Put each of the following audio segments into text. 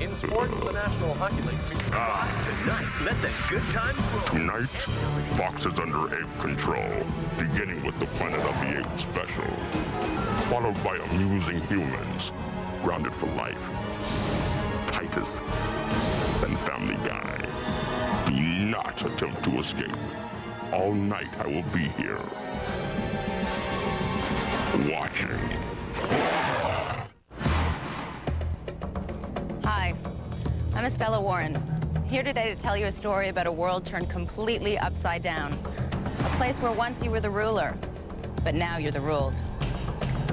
In sports, the National Hockey League features Tonight, let the good times roll. Tonight, Fox is under ape control, beginning with the Planet of the Apes special, followed by amusing humans, grounded for life, Titus, and Family Guy. Do not attempt to escape. All night I will be here, watching. Hi, I'm Estella Warren, here today to tell you a story about a world turned completely upside down. A place where once you were the ruler, but now you're the ruled.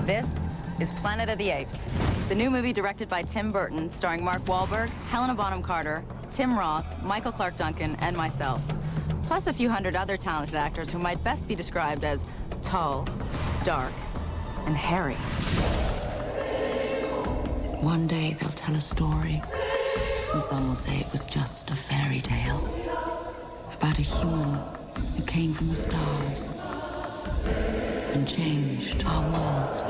This is Planet of the Apes, the new movie directed by Tim Burton, starring Mark Wahlberg, Helena Bonham Carter, Tim Roth, Michael Clark Duncan, and myself, plus a few hundred other talented actors who might best be described as tall, dark, and hairy. One day they'll tell a story, and some will say it was just a fairy tale about a human who came from the stars and changed our world.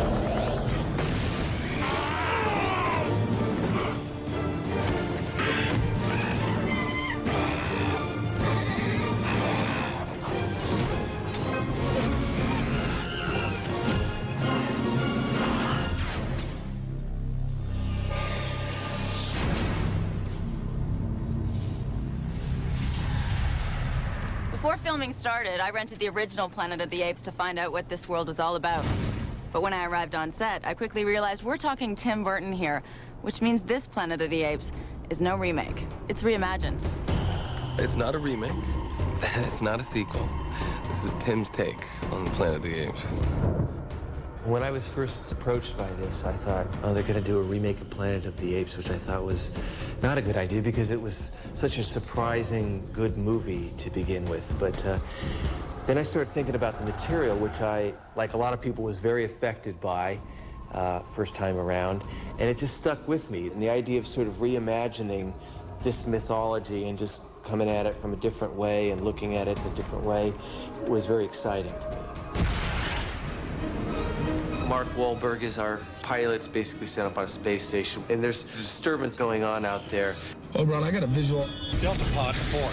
Before filming started, I rented the original Planet of the Apes to find out what this world was all about. But when I arrived on set, I quickly realized we're talking Tim Burton here, which means this Planet of the Apes is no remake. It's reimagined. It's not a remake. It's not a sequel. This is Tim's take on the Planet of the Apes. When I was first approached by this, I thought, oh, they're going to do a remake of Planet of the Apes, which I thought was not a good idea because it was such a surprising good movie to begin with. But then I started thinking about the material, which I, like a lot of people, was very affected by first time around. And it just stuck with me. And the idea of sort of reimagining this mythology and just coming at it from a different way and looking at it in a different way was very exciting to me. Mark Wahlberg is our pilot. It's basically set up on a space station, and there's disturbance going on out there. Oh, Ron, I got a visual. Delta Pod report.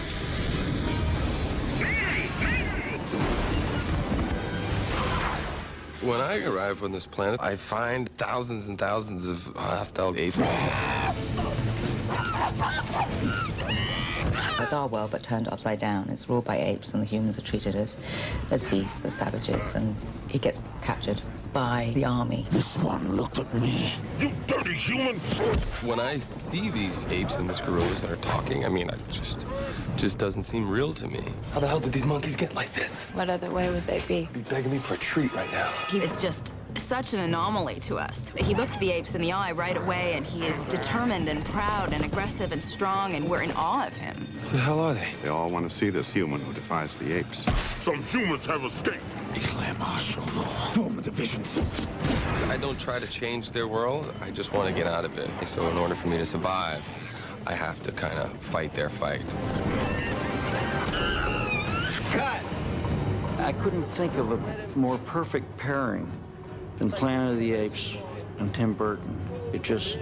When I arrive on this planet, I find thousands and thousands of hostile apes. It's our world, but turned upside down. It's ruled by apes, and the humans are treated as beasts, as savages, and he gets captured by the army. This one looked at me. You dirty human! When I see these apes and these gorillas that are talking, I mean, just doesn't seem real to me. How the hell did these monkeys get like this? What other way would they be? Be begging me for a treat right now. He is just such an anomaly to us. He looked the apes in the eye right away, and he is determined and proud and aggressive and strong, and we're in awe of him. Who the hell are they? They all want to see this human who defies the apes. Some humans have escaped. Declare martial law. Form the divisions. I don't try to change their world. I just want to get out of it. So in order for me to survive, I have to kind of fight their fight. Cut! I couldn't think of a more perfect pairing than Planet of the Apes and Tim Burton. It just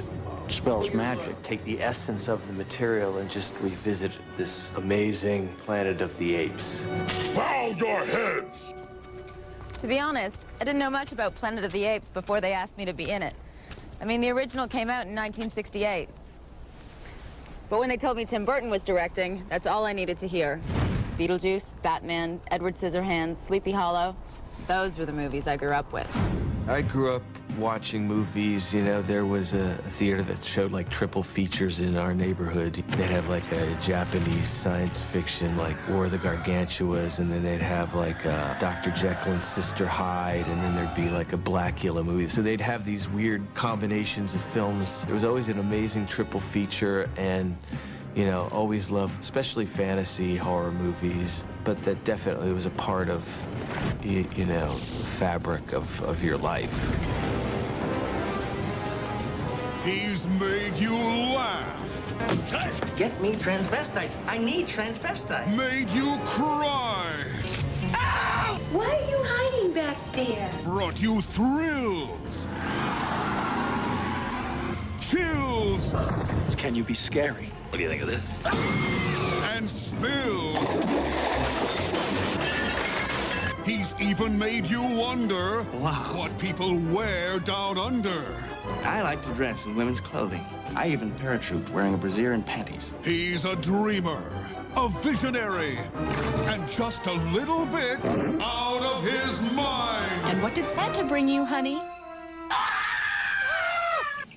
spells magic. Take the essence of the material and just revisit this amazing Planet of the Apes. Bow your heads! To be honest, I didn't know much about Planet of the Apes before they asked me to be in it. I mean, the original came out in 1968. But when they told me Tim Burton was directing, that's all I needed to hear. Beetlejuice, Batman, Edward Scissorhands, Sleepy Hollow. Those were the movies I grew up with. I grew up watching movies. You know, there was a theater that showed like triple features in our neighborhood. They'd have like a Japanese science fiction like War of the Gargantuas, and then they'd have like Dr. Jekyll and Sister Hyde, and then there'd be like a Blackula movie. So they'd have these weird combinations of films. There was always an amazing triple feature, and you know, always loved, especially fantasy horror movies, but that definitely was a part of, you know, fabric of your life. He's made you laugh. Get me transvestite. I need transvestite. Made you cry. Ow! Why are you hiding back there? Brought you thrills. Chills. Can you be scary? What do you think of this? And spills. He's even made you wonder what people wear down under. I like to dress in women's clothing. I even parachute wearing a brassiere and panties. He's a dreamer, a visionary, and just a little bit out of his mind. And what did Santa bring you, honey?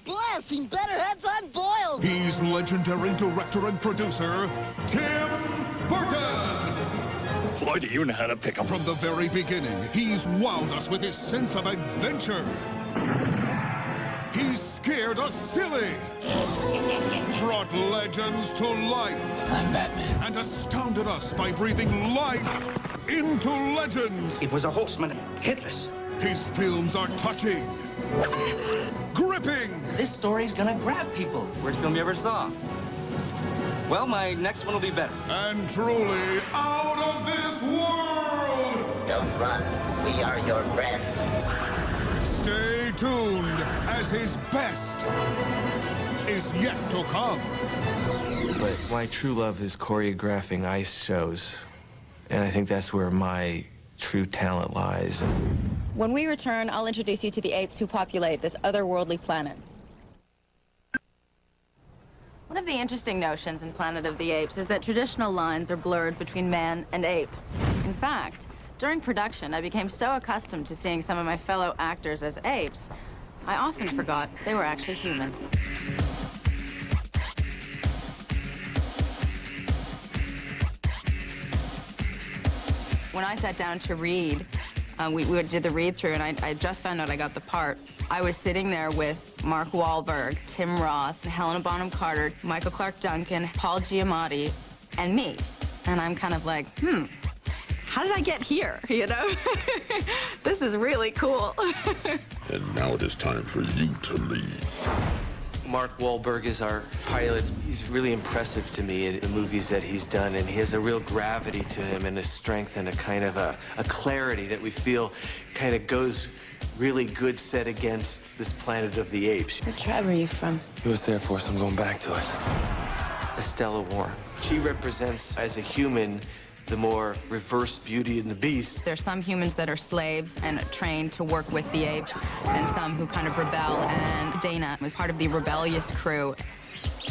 Blasting better heads unboiled! He's legendary director and producer, Tim Burton. Boy, do you know how to pick 'em. From the very beginning, he's wowed us with his sense of adventure. He's scared us silly. Brought legends to life. I'm Batman. And astounded us by breathing life into legends. It was a horseman, headless. His films are touching, gripping. This story's gonna grab people. Worst film you ever saw. Well, my next one will be better. And truly out of this world. Don't run. We are your friends. Stay tuned, as his best is yet to come. But my true love is choreographing ice shows. And I think that's where my true talent lies. When we return, I'll introduce you to the apes who populate this otherworldly planet. One of the interesting notions in Planet of the Apes is that traditional lines are blurred between man and ape. In fact, during production, I became so accustomed to seeing some of my fellow actors as apes, I often forgot they were actually human. When I sat down to read, we did the read-through, and I just found out I got the part. I was sitting there with Mark Wahlberg, Tim Roth, Helena Bonham Carter, Michael Clark Duncan, Paul Giamatti, and me. And I'm kind of like, how did I get here, you know? This is really cool. And now it is time for you to lead. Mark Wahlberg is our pilot. He's really impressive to me in the movies that he's done, and he has a real gravity to him and a strength and a kind of a clarity that we feel kind of goes really good set against this Planet of the Apes. What tribe are you from? U.S. Air Force, I'm going back to it. Estella Warren. She represents, as a human, the more reverse Beauty and the Beast. There's some humans that are slaves and trained to work with the apes, and some who kind of rebel, and Dana was part of the rebellious crew.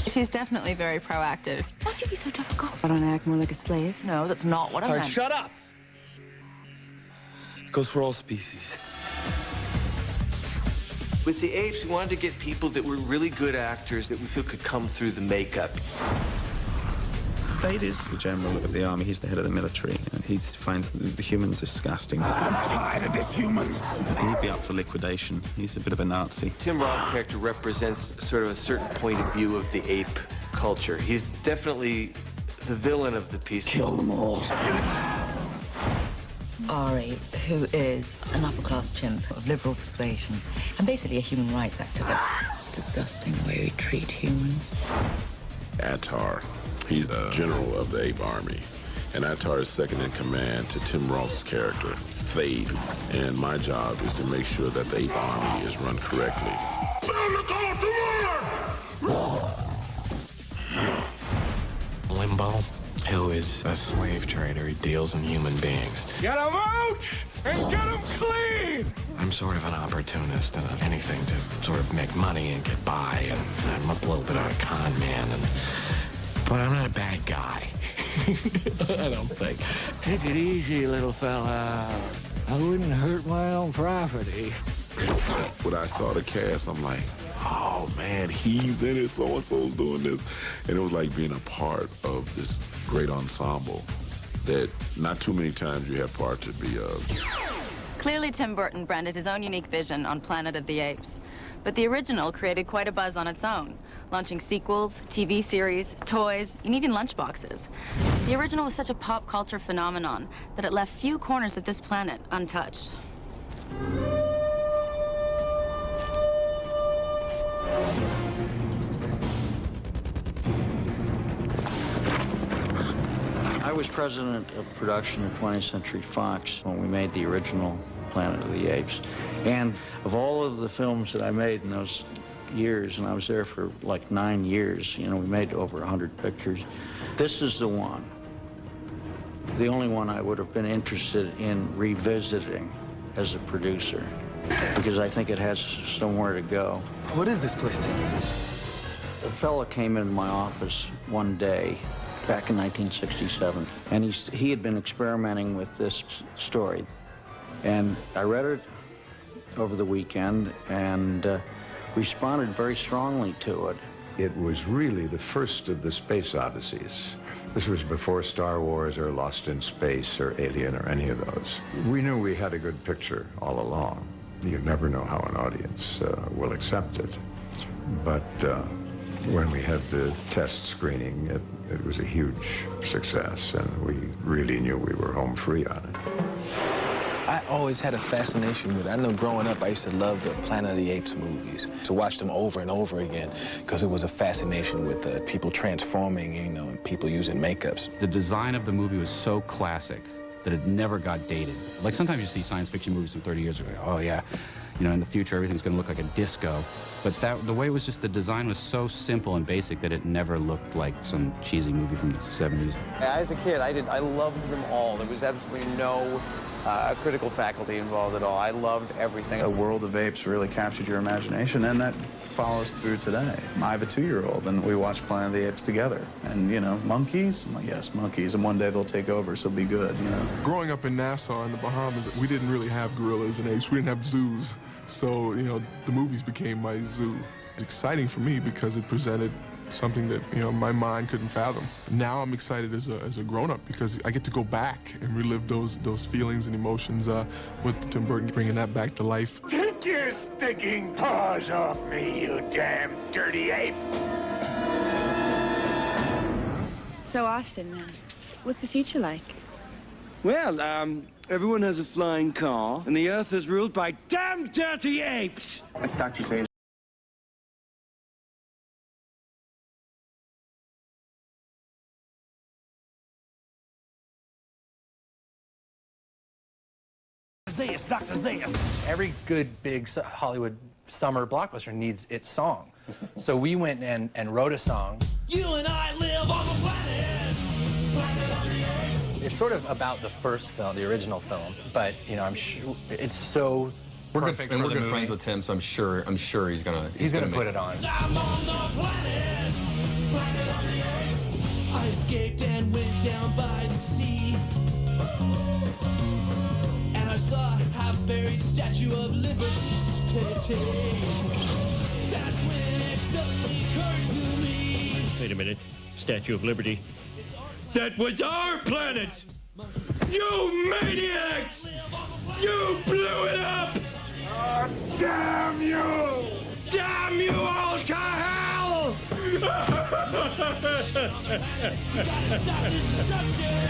She's definitely very proactive. Why should you be so difficult? I don't act more like a slave. No, that's not what I meant. Shut up! It goes for all species. With the apes, we wanted to get people that were really good actors that we feel could come through the makeup. Fade is the general of the army. He's the head of the military, and he finds the humans disgusting. I'm tired of this human. He'd be up for liquidation. He's a bit of a Nazi. Tim Roth's character represents sort of a certain point of view of the ape culture. He's definitely the villain of the piece. Kill them all. Ari, who is an upper-class chimp of liberal persuasion and basically a human rights activist. It's disgusting the way we treat humans. Attar. He's the general of the ape army. And Attar is second in command to Tim Roth's character, Fade. And my job is to make sure that the ape army is run correctly. Limbo, who is a slave trader. He deals in human beings. Get 'em out and get 'em clean! I'm sort of an opportunist and anything to sort of make money and get by, and I'm a little bit of a con man, but I'm not a bad guy. I don't think. Take it easy, little fella. I wouldn't hurt my own property. When I saw the cast, I'm like, oh man, he's in it, so-and-so's doing this. And it was like being a part of this great ensemble that not too many times you have part to be of. Clearly, Tim Burton branded his own unique vision on Planet of the Apes. But the original created quite a buzz on its own, launching sequels, TV series, toys, and even lunchboxes. The original was such a pop culture phenomenon that it left few corners of this planet untouched. I was president of production at 20th Century Fox when we made the original Planet of the Apes. And of all of the films that I made in those years, and I was there for like 9 years. You know, we made over 100 pictures. This is the one, the only one I would have been interested in revisiting as a producer, because I think it has somewhere to go. What is this place? A fella came into my office one day back in 1967, and he had been experimenting with this story. And I read it over the weekend and responded very strongly to it. It was really the first of the space odysseys. This was before Star Wars or Lost in Space or Alien or any of those. We knew we had a good picture all along. You never know how an audience will accept it. But when we had the test screening, it was a huge success, and we really knew we were home free on it. I always had a fascination with it. I know growing up, I used to love the Planet of the Apes movies. To watch them over and over again, because it was a fascination with people transforming, you know, and people using makeups. The design of the movie was so classic that it never got dated. Like sometimes you see science fiction movies from 30 years ago, oh yeah, you know, in the future everything's gonna look like a disco. But the way it was just, the design was so simple and basic that it never looked like some cheesy movie from the 70s. As a kid, I loved them all. There was absolutely no critical faculty involved at all. I loved everything. A World of Apes really captured your imagination, and that follows through today. I have a 2-year-old, and we watch Planet of the Apes together. And, you know, monkeys? I'm like, yes, monkeys. And one day they'll take over, so be good, you know. Growing up in Nassau in the Bahamas, we didn't really have gorillas and apes. We didn't have zoos. So, you know, the movies became my zoo. It's exciting for me because it presented something that, you know, my mind couldn't fathom. Now I'm excited as a grown-up because I get to go back and relive those feelings and emotions with Tim Burton, bringing that back to life. Take your stinking paws off me, you damn dirty ape! So, Austin, what's the future like? Well, everyone has a flying car, and the Earth is ruled by damn dirty apes! As Dr. says. Dr. Zayas. Every good big Hollywood summer blockbuster needs its song. So we went and wrote a song. You and I live on the planet. Planet on the Apes. It's sort of about the first film, the original film, but you know, I'm sure it's so perfect for the movie. Friends with Tim, so I'm sure he's gonna put it on. I'm on the planet. Planet on the Apes. I escaped and went down by the sea. I saw a half-buried Statue of Liberty. That's when it suddenly occurred to me. Wait a minute. Statue of Liberty. That was our planet! You maniacs! You blew it up! Damn you! Damn you all to hell! You gotta stop this destruction!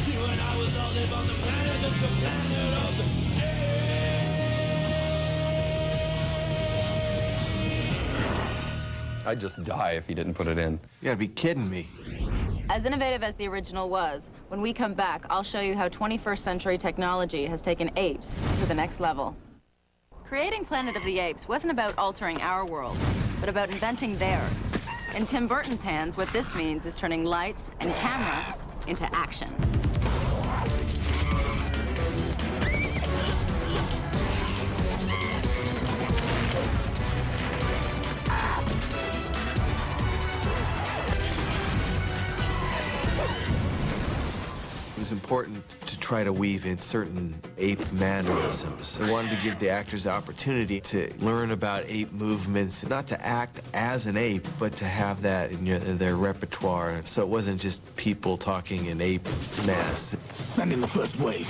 You and I will all live on the planet that's the planet of the I'd just die if he didn't put it in. You gotta be kidding me. As innovative as the original was, when we come back, I'll show you how 21st century technology has taken apes to the next level. Creating Planet of the Apes wasn't about altering our world, but about inventing theirs. In Tim Burton's hands, what this means is turning lights and camera into action. It was important to try to weave in certain ape mannerisms. I wanted to give the actors the opportunity to learn about ape movements, not to act as an ape, but to have that in their repertoire. So it wasn't just people talking in ape mess. Send in the first wave.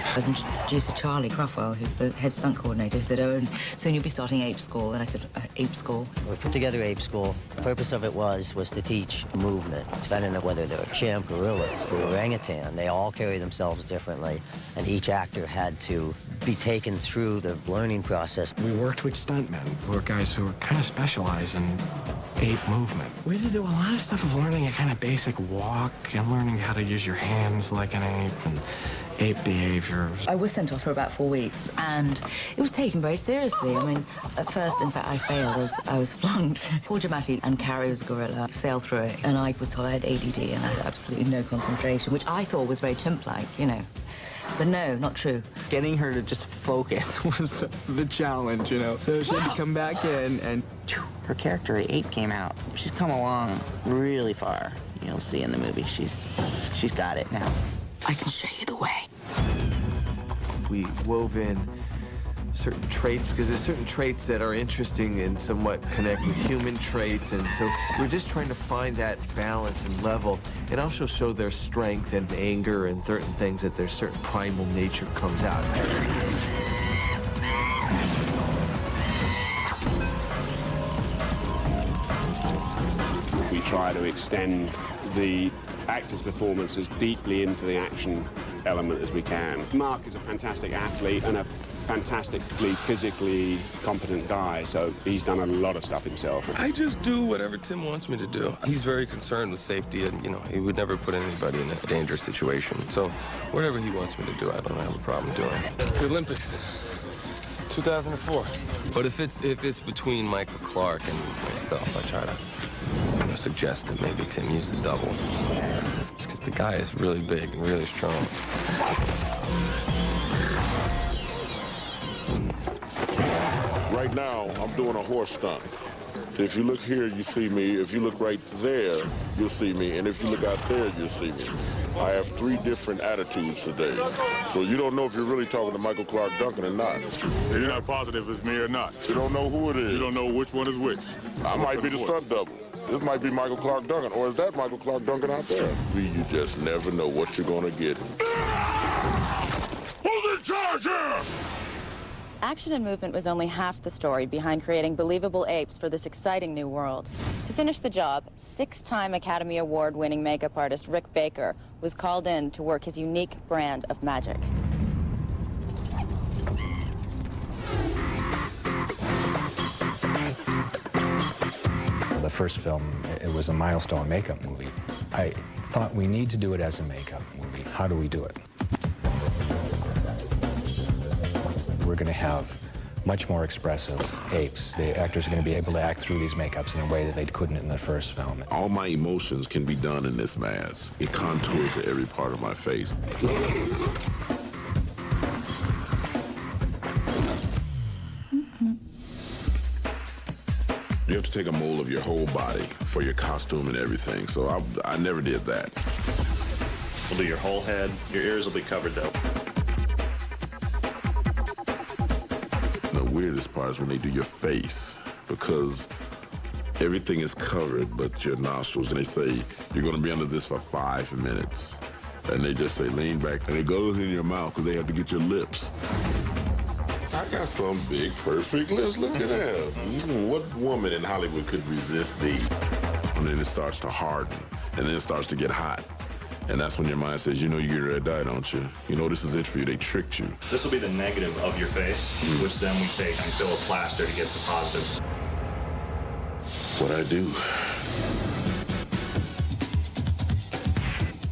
I was introduced to Charlie Cruffwell, who's the head stunt coordinator, who said, oh, and soon you'll be starting Ape School. And I said, Ape School? We put together Ape School. The purpose of it was to teach movement. Depending on whether they're chimp, gorillas, or orangutan, they all carry themselves differently, and each actor had to be taken through the learning process. We worked with stuntmen, who are guys who kind of specialize in ape movement. We had to do a lot of stuff of learning a kind of basic walk and learning how to use your hands like an ape. And ape behaviors. I was sent off for about 4 weeks, and it was taken very seriously. I mean, at first, in fact, I failed. I was flunked. Poor Jamati and Carrie was a gorilla, sailed through it, and I was told I had ADD and I had absolutely no concentration, which I thought was very chimp-like, you know. But no, not true. Getting her to just focus was the challenge, you know. So she had to come back in and... Her character, Ape, came out. She's come along really far. You'll see in the movie. She's got it now. I can show you the way. We wove in certain traits because there's certain traits that are interesting and somewhat connect with human traits, and so we're just trying to find that balance and level, and also show their strength and anger and certain things, that their certain primal nature comes out. We try to extend the actors' performances deeply into the action element as we can. Mark is a fantastic athlete and a fantastically physically competent guy, so he's done a lot of stuff himself. I just do whatever Tim wants me to do. He's very concerned with safety, and, you know, he would never put anybody in a dangerous situation. So whatever he wants me to do, I don't have a problem doing. The Olympics, 2004. But if it's between Michael Clark and myself, I try to, you know, suggest that maybe Tim use the double. Just because the guy is really big and really strong. Right now, I'm doing a horse stunt. So if you look here, you see me. If you look right there, you'll see me. And if you look out there, you'll see me. I have 3 different attitudes today. So you don't know if you're really talking to Michael Clark Duncan or not. You're not positive it's me or not. You don't know who it is. You don't know which one is which. I might be the stunt double. This might be Michael Clark Duncan, or is that Michael Clark Duncan out there? You just never know what you're gonna get. Who's in charge here? Action and movement was only half the story behind creating believable apes for this exciting new world. To finish the job, 6-time Academy Award-winning makeup artist Rick Baker was called in to work his unique brand of magic. The first film, it was a milestone makeup movie. I thought we need to do it as a makeup movie. How do we do it? We're going to have much more expressive apes. The actors are going to be able to act through these makeups in a way that they couldn't in the first film. All my emotions can be done in this mask. It contours every part of my face. You have to take a mold of your whole body for your costume and everything, so I never did that. We'll do your whole head. Your ears will be covered, though. The weirdest part is when they do your face, because everything is covered but your nostrils, and they say, you're going to be under this for 5 minutes. And they just say, lean back, and it goes in your mouth because they have to get your lips. I got some big, perfect lips. Look at that. What woman in Hollywood could resist these? And then it starts to harden, and then it starts to get hot. And that's when your mind says, you know you're getting ready to die, don't you? You know this is it for you. They tricked you. This will be the negative of your face, which then we take and fill a plaster to get the positive. What I do.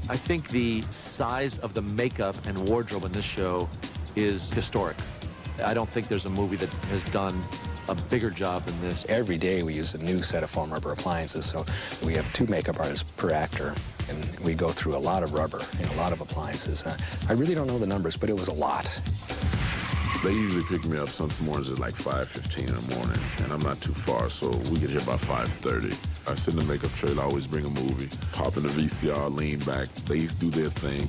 I think the size of the makeup and wardrobe in this show is historic. I don't think there's a movie that has done a bigger job than this. Every day we use a new set of foam rubber appliances, so we have 2 makeup artists per actor, and we go through a lot of rubber and a lot of appliances. I really don't know the numbers, but it was a lot. They usually pick me up some mornings at like 5:15 in the morning, and I'm not too far, so we get here about 5:30. I sit in the makeup trailer, I always bring a movie, pop in the VCR, lean back. They do their thing.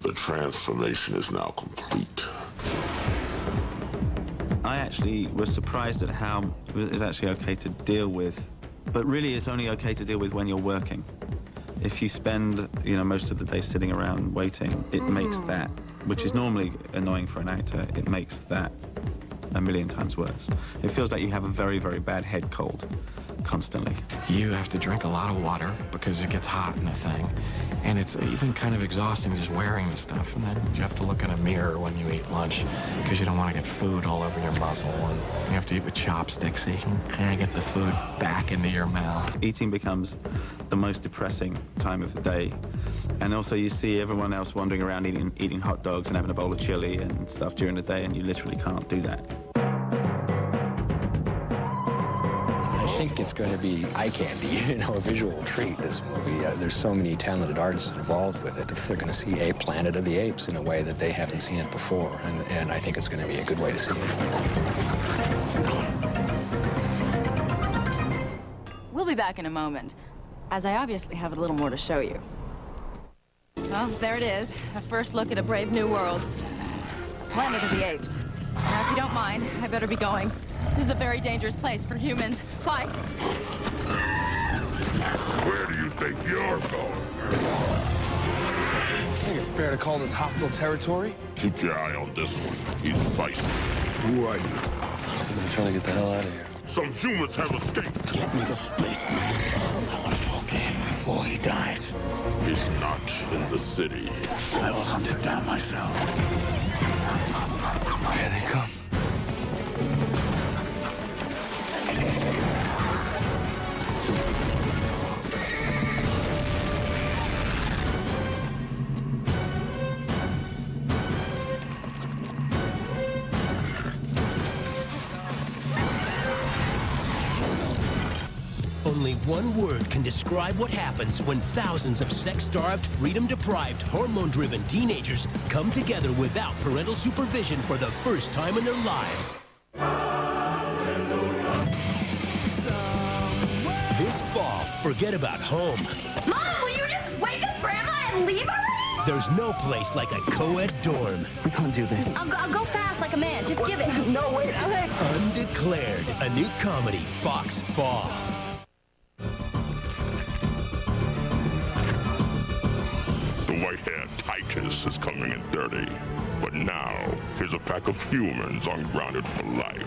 The transformation is now complete. I actually was surprised at how it's actually okay to deal with, but really it's only okay to deal with when you're working. If you spend, most of the day sitting around waiting, it makes that, which is normally annoying for an actor, it makes that a million times worse. It feels like you have a very, very bad head cold, constantly. You have to drink a lot of water because it gets hot in the thing. And it's even kind of exhausting just wearing the stuff. And then you have to look in a mirror when you eat lunch because you don't want to get food all over your muzzle. And you have to eat with chopsticks so you can kind of get the food back into your mouth. Eating becomes the most depressing time of the day. And also you see everyone else wandering around eating hot dogs and having a bowl of chili and stuff during the day, and you literally can't do that. I think it's going to be eye candy, a visual treat, this movie. There's so many talented artists involved with it. They're going to see a Planet of the Apes in a way that they haven't seen it before, and I think it's going to be a good way to see it. We'll be back in a moment, as I obviously have a little more to show you. Well, there it is, a first look at a brave new world. Planet of the Apes. Now, if you don't mind, I better be going. This is a very dangerous place for humans. Bye. Where do you think you're going? I think it's fair to call this hostile territory. Keep your eye on this one. He's feisty. Who are you? Somebody trying to get the hell out of here. Some humans have escaped. Get me the spaceman. I want to talk to him before he dies. He's not in the city. I will hunt him down myself. Here they come. Only one word can describe what happens when thousands of sex-starved, freedom-deprived, hormone-driven teenagers come together without parental supervision for the first time in their lives. This fall, forget about home. Mom, will you just wake up Grandma and leave already? There's no place like a co-ed dorm. We can't do this. I'll go fast like a man. Just give it. No, wait. Okay. Undeclared, a new comedy, Fox Fall. The white-haired Titus is coming in dirty. But now, here's a pack of humans ungrounded for life.